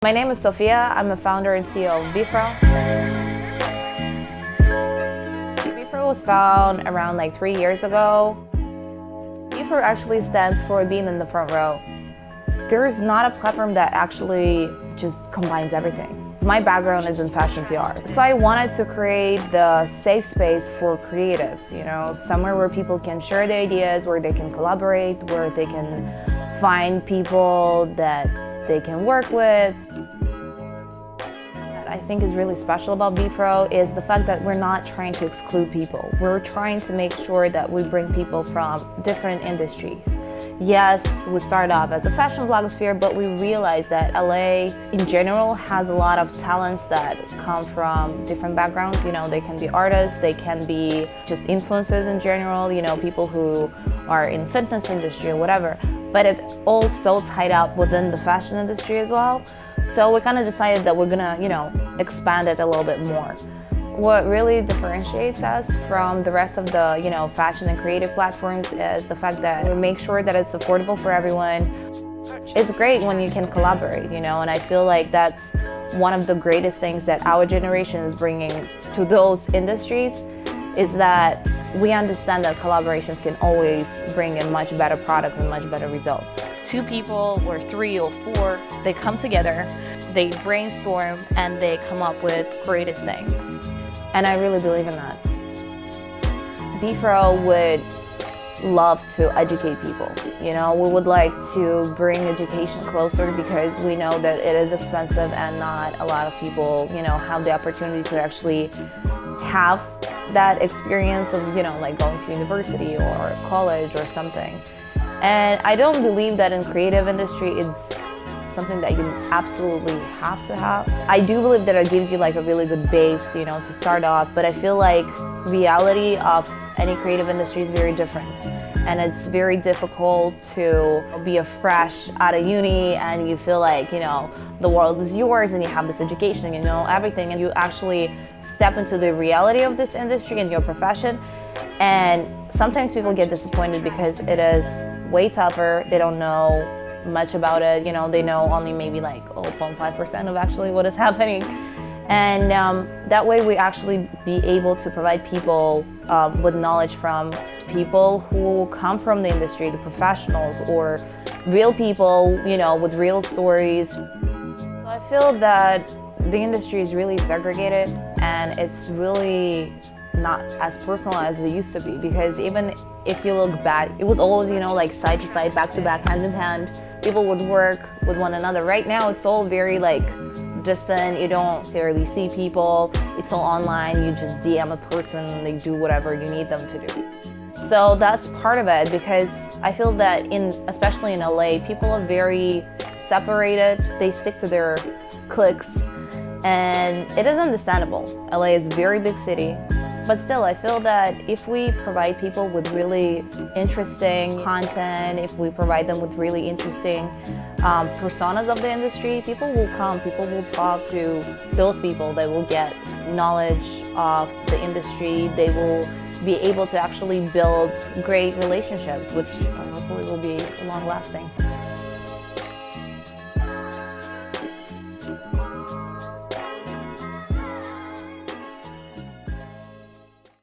My name is Sofiya. I'm a founder and CEO of BFROW. BFROW was found around 3 years ago. BFROW actually stands for being in the front row. There's not a platform that actually just combines everything. My background is in fashion PR. So I wanted to create the safe space for creatives, somewhere where people can share their ideas, where they can collaborate, where they can find people that they can work with. What I think is really special about BFROW is the fact that we're not trying to exclude people. We're trying to make sure that we bring people from different industries. Yes, we started off as a fashion blogosphere, but we realized that LA in general has a lot of talents that come from different backgrounds. They can be artists, they can be just influencers in general, people who are in fitness industry or whatever. But it's all so tied up within the fashion industry as well. So we kind of decided that we're gonna, expand it a little bit more. What really differentiates us from the rest of the, fashion and creative platforms is the fact that we make sure that it's affordable for everyone. It's great when you can collaborate, and I feel like that's one of the greatest things that our generation is bringing to those industries, is that we understand that collaborations can always bring a much better product and much better results. 2 people or 3 or 4, they come together, they brainstorm, and they come up with greatest things. And I really believe in that. BFROW would love to educate people. We would like to bring education closer because we know that it is expensive and not a lot of people, have the opportunity to actually have that experience of, going to university or college or something. And I don't believe that in creative industry it's something that you absolutely have to have. I do believe that it gives you a really good base, to start off, but I feel like reality of any creative industry is very different. And it's very difficult to be a fresh out of uni and you feel like, the world is yours and you have this education, everything, and you actually step into the reality of this industry and your profession. And sometimes people get disappointed because it is way tougher. They don't know much about it, they know only maybe 0.5% of actually what is happening. And that way we actually be able to provide people with knowledge from people who come from the industry, the professionals, or real people, with real stories. So I feel that the industry is really segregated and it's really not as personal as it used to be, because even if you look back, it was always, side to side, back to back, hand in hand. People would work with one another. Right now, it's all very distant. You don't necessarily see people. It's all online. You just DM a person, they do whatever you need them to do. So that's part of it, because I feel that especially in LA, people are very separated. They stick to their cliques, and it is understandable. LA is a very big city. But still, I feel that if we provide people with really interesting content, if we provide them with really interesting personas of the industry, people will come, people will talk to those people, they will get knowledge of the industry, they will be able to actually build great relationships, which hopefully will be long-lasting.